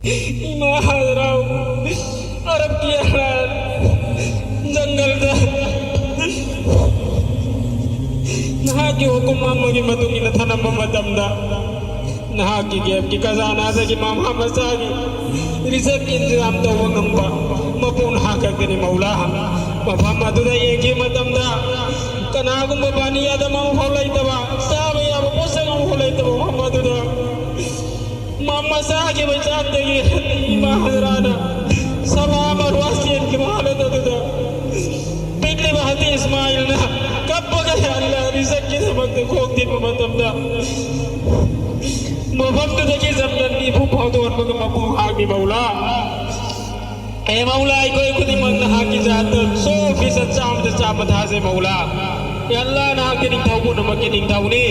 महाराव अरब किया जंगल नहा की हुकुम अमगी मतुंगी न थनम मतमदा नहा की गेब की खजाना से मामा मसागी रिजक इंतजाम तो वंगम्बा मपुन हा करके मौला मफम अदुदा येगी मतमदा कनागुम बानी यादमा फौलाई तबा साबे अब पोसंग फौलाई तबा ममदुदा मामा सागे बचात दगी महाराना सभा मरवासियन की हालत अदुदा पिछले बहती इस्माइल ना कब बगैर अल्लाह रिजक की सबक खोक दी मतमदा मफम तो दगी जमन नी भू भाव तो अनबग मपू आगे मौला ए मौला कोई खुदी मन ना की जात सो फीसद चाम से चाम था से मौला या अल्लाह ना के निंग थाउ न मके निंग थाउ ने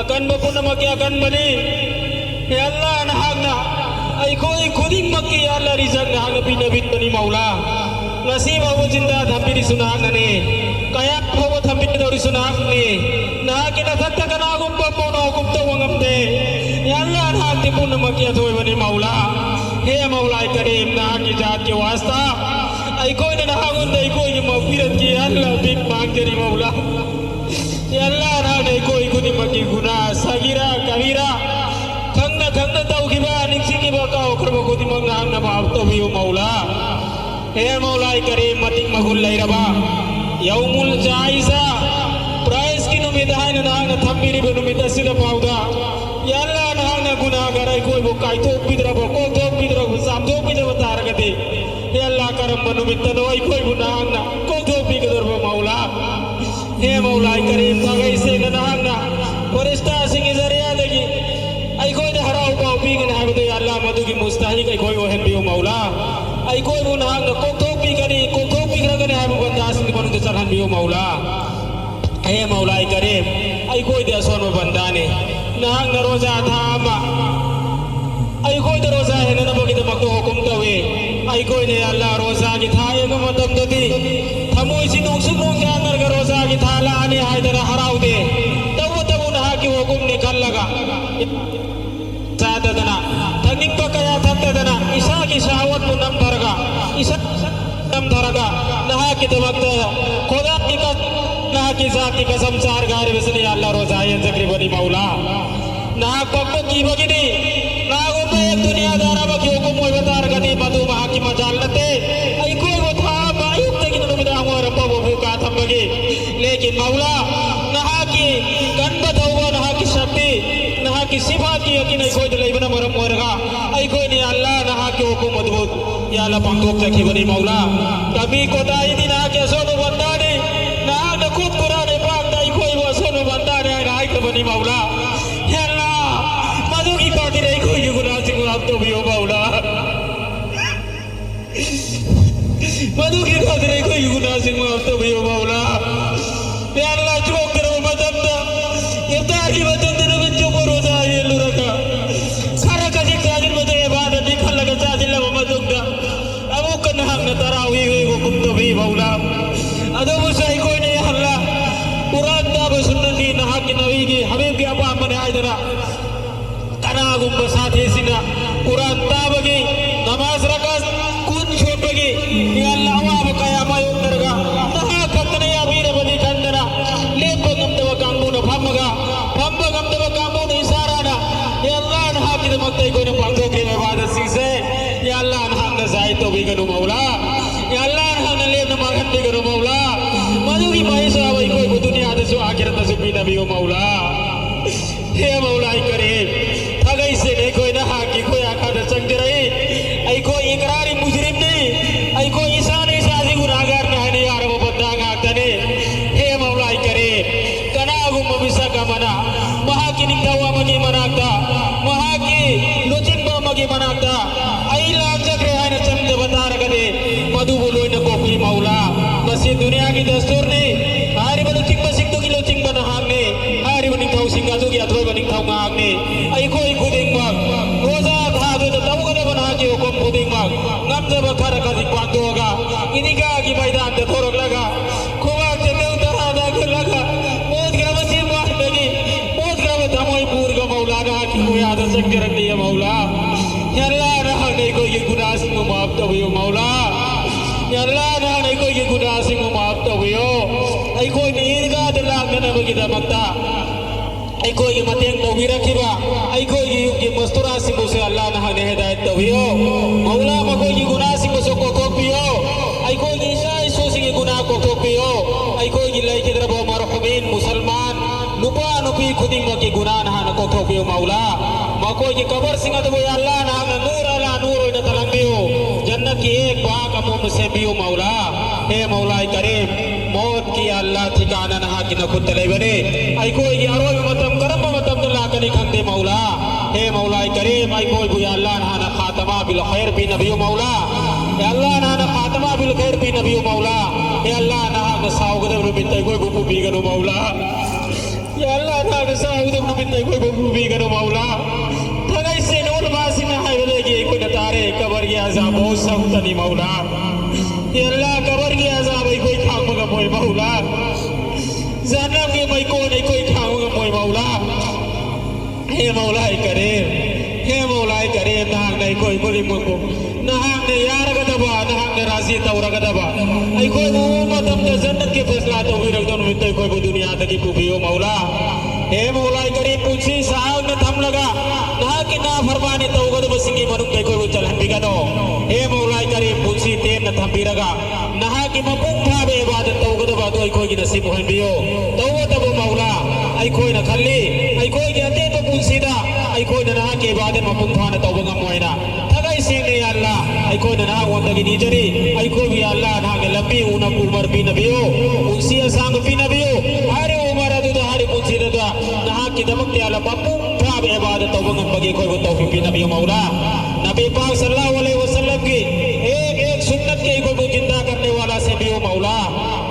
अकन बपु न मके अकन बने या अल्लाह ना हागना आई कोई खुदी मके या अल्लाह रिजक ना हाग बिन बिन बनी मौला नसीब हो जिंदा थंबिरी सुनाग ने कया हो थंबिरी दौड़ी सुनाग ने ना के ना थत्ता कना गुम बपु न गुम तो वंगम दे या अल्लाह ना हाग पुन मके थोय बनी मौला हे मौला करीम ना की जात के वास्ता आई कोई ना हागुन दे कोई मगफिरत की अल्लाह बिन मांग तेरी मौला या अल्लाह ना ने कोई खुदी मकी गुनाह सगीरा कबीरा खंग तौखिबा निक्सी की बका ओखर खुदी मंगा ना बाप तो भी मौला हे मौला करीम मतिक मगुल लैरबा यौमुल जाइजा प्राइस की नुमिदान ना ना थम्बिरी बनुमिता सिदा पाउदा या अल्लाह ना ना गुनाह करे कोई वो काय तो पिदरा को तो पिदरा को साम तो पिदरा बता रखते या अल्लाह करम बनुमिता नोई कोई गुनाह ना को तो पिदर वो मौला हे मौला करीम मगई से ना ना फरिश्ता सिंह जरिया देगी आई कोई हराओ पाओ पी के ना बदे अल्लाह मधु की मुस्ताहिक आई कोई वहन भी मौला आई कोई गुनाह ना को तो पी करे को तो पी करे है बंदा सिंह बनु दे सरहन भी मौला हे मौला करीम आई कोई दे सोनो बंदा ने ना ना रोजा था आई कोई तो रोजा है ना बगी तो मको हुकुम तो वे आई कोई ने अल्लाह रोजा की था ये को मतम तो दी हमो इसी नुक्सुनों के अंदर का रोजा की था ला आने हाय दरा हराव दे तब ना की हुकुम निकल लगा सादा दना तनिक तो कया था दना ईसा की शहावत को नम धरगा ईसा नम धरगा नहा की तो वक्त खुदा की ना की जात की कसम चार गार बिसनी अल्लाह रोजा ये जकरी बनी मौला ना पक्को की बगिनी ना उम्मे एक दुनियादार बगी हुकुम मोय बता रगनी मधु महा की मजाल लते आई कोई वो था मायूब तक न मिदा हो रब्बा वो का थम बगी लेकिन मौला नहा की कन बदौवा नहा की शक्ति नहा की सिफा की यकीन कोई दले बना मरम मोरगा आई कोई नहीं अल्लाह नहा के हुकुम मजबूत या अल्लाह पंगोक तकी बनी मौला कभी कोताई दिन आ के सोनो बंदा ने ना न खुद कुरान पाक दाई कोई वो सोनो बंदा ने आई के बनी मौला या अल्लाह मधु की काटी रही कोई गुनाह से गुनाह तो भी हो मौला मधु की काटी रही कोई गुनाह से गुनाह तो भी हो मौला या अल्लाह चुप करो मदद इफ्तार की मदद ने बच्चों को रोजा ये लुरका सारा का जिक जागिर मदद इबादत दिखल लगा जाजिल व मदद अब वो कन हम न तरावी हुई वो कुम तो भी मौला अदो मुसाई कोई नहीं अल्लाह कुरान दा सुन्नती नहा की नबी की हबीब की अपा मन आय दरा कना गुम साथे सिना कुरान ताबगी नमाज रकात कुन छोटगी या अल्लाह वा बकाया मायो दरगा नहा कतने या वीर बदी कंदना ले बगम दव कांगू न फमगा फम बगम दव कांगू न इशारा ना या अल्लाह नहा की मक्ते कोई न पंगो के इबादत सी से या अल्लाह नहा न जाय तो भी कनु मौला या अल्लाह नहा न ले न मगन भी कनु मौला मधु की पैसा वही कोई दुनिया दे सो आखिरत से भी नबी हो मौला हे मौला करीम थगई से नहीं कोई नहा की कोई आखा दे संग रही आई कोई इकरारी मुजरिम नहीं आई कोई इंसान साजी गुनाहगार नहीं यार वो बंदा गातने हे मौला करीम कना गुम बिसा का मना महा की निकावा मगी मनाता महा की लोचिन बा मगी मनाता आई लाग जग रहा है न चमद बता रखदे मधु बोलो न कोपी मौला बस ये दुनिया की दस्तूर ने हारी बनो चिंग बसिंग तो किलो चिंग बना हांगने हारी बनिंग थाउ सिंगा तो की अथवा बनिंग थाउ गांगने आई कोई खुदिंग मग रोजा था दो तो तब कने बना के हुकुम खुदिंग मग नम जब खर कदी पांतो होगा इन्हीं का की मैदान ते थोरक लगा खोवा ते ने उतरा दा के लगा बहुत ग्राम से बात लगी बहुत ग्राम धमोई पूर का मौला ना की कोई आदत से रख दिया मौला या अल्लाह माफ तवियो मौला अल्लाह नहान अखोई गुनाह माफ तवियो अखोई ईदगाह लाकनबगीदमक्ता अखोई मतेंग तौबीरखिबा अखोई युगकी मस्तुरासिंबुसे अल्लाह नहान हिदायत तवियो मौला मखोई गुनाहसिंबुसे कोथोकपियो अखोई इशा इशोसिंगी गुनाह कोथोकपियो अखोई लैखिद्रबो मरहुमीन मुसलमान नुपा नुपी खुदिंगकी गुनाह नहान कोथोकपियो मौला मखोई कबर सिंह अदबो अल्लाह नहान नूर अला नूर ओइना तलंबियो जन्नत की एक बाग अमुम से बियो मौला हे मौला करीम मौत की अल्लाह ठिकाना नहा की नखुद तले बने अखोई की अरोय मतम करम मतम तला कने खंदे मौला हे मौला करीम अखोई बुया अल्लाह नहाना खातमा बिल खैर भी नबियो मौला हे अल्लाह नहाना खातमा बिल खैर भी नबियो मौला हे अल्लाह नहा साउगदे रुबित अखोई बुबु बीगनो मौला हे अल्लाह नहा साउगदे रुबित अखोई बुबु बीगनो मौला थगाई से नूर मासी में हाय बोलेगी अखोई नतारे कबर की अजाब बहुत सख्त नहीं मौला ये अल्लाह कबर की अजाब अखोई खाऊंगा मोय मौला जन्नत की मैं कोई खाऊंगा मोय मौला हे मौला करीम नहांग नहीं कोई बोली मुझको नहांग ने यार गदबा नहांग ने राजी तौरा गदबा आई कोई उम्मत अपने जन्नत के फैसला तो भी रख दो मिलते कोई दुनिया तक की पूछियो मौला हे मौला करीम पूछी साहब ने थम लगा नहा कि ना फरमाने तो गदब सिंगी मनुक के कोई चलन बिगनो हे मौला करीम पूछी तेन न थम भी रगा नहा कि मपुक था बे इबादत तो गदब तो कोई की नसीब होन बियो तो वो तब मौला आई कोई न खल्ली आई कोई कहते तो पूछीदा आई कोई न नहा के इबादत मपुक था न तो बगम मोइना थगाई सिंगे अल्लाह आई कोई न नहा वंद की नीजरी आई कोई भी अल्लाह नहा के लंबी उन उमर भी नबियो उनसी सांग भी नबियो हरे उमर अदु हरे पूछी दा नहा की दमक ते अल्लाह मपुक था बे इबादत तो बगम बगे कोई तौफीक भी नबियो मौला नबी पाक सल्लल्लाहु अलैहि वसल्लम की एक सुन्नत के को जिंदा करने वाला से भी हो मौला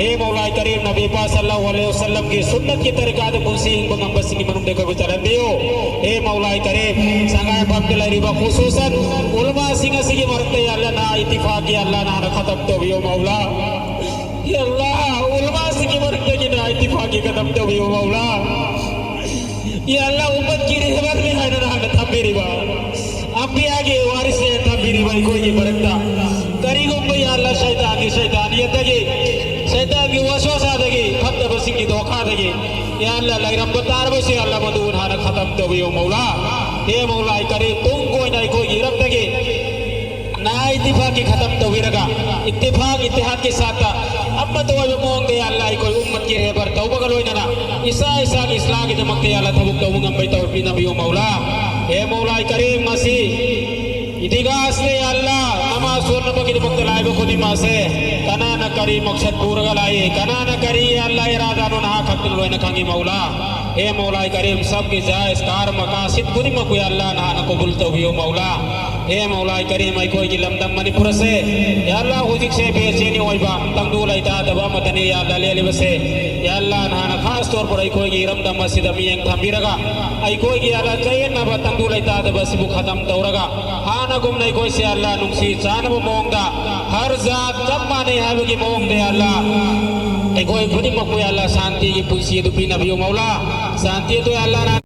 हे मौला करीम नबी पाक सल्लल्लाहु अलैहि वसल्लम की सुन्नत की तरीका दे कुंसी बगम बसिंगी मनुक देखो बिचारन दियो हे मौला करीम संगाय भक्त लरीबा खुसूसन उलमा सिंग सिंगी मरते अल्लाह ना इत्तिफाक अल्लाह ना खत्म तो भी हो मौला ये अल्लाह उलमा सिंगी मरते की ना इत्तिफाक खत्म तो भी हो मौला ये अल्लाह उम्मत की रहमत में है ना थम्बीरी बा अब भी आगे वारिस है थम्बीरी भाई कोई बरकता करीगो भाई अल्लाह शैतानियत दगे शैतान की वसवसा दगे खत्म बसिंग की धोखा दगे या अल्लाह लगरम बतार बसे अल्लाह मदून हाना खत्म तो भी हो मौला हे मौला करीम तुम कोई ना कोई रब दगे ना इत्तिफाक की खत्म तो भी रगा इत्तिफाक इत्तेहाद के साथ अब तो वो मोंग दे अल्लाह कोई उम्मत की रहबर तौबा करो ना ईसा की इस्लाम की दमक दे अल्लाह तबुक तो मुंगम भाई तो भी नबी हो मौला हे मौला करीम मसीह इतिगास ले अल्लाह नमाज सुन बगी दमक लाए बको दिमासे कना न करी मकसद पूरा गलाए कना न करी अल्लाह इरादा नो ना खत्म लोय न खांगी मौला हे मौला करीम सब की जायज कार मकासिद पूरी मको अल्लाह ना न कबूल तो भी हो मौला हे मौला करीम आई कोई लमदम मणिपुर से या अल्लाह हुजिक से बेचैनी होइबा तंदुल इता दबा मदनी या अल्लाह ले बसे या अल्लाह ना खास तौर पर आई कोई रमदम मस्जिद मियंग थंबीरगा आई कोई अल्लाह चाहिए ना बा तंदुल इता दबा सिबु खत्म तौरगा हाना गुम नहीं कोई से अल्लाह नुक्सी जानब मोंगदा हर जात जब माने है बगी मोंग दे अल्लाह आई कोई खुदी मको अल्लाह शांति की पुसी दुपी नबी मौला शांति तो अल्लाह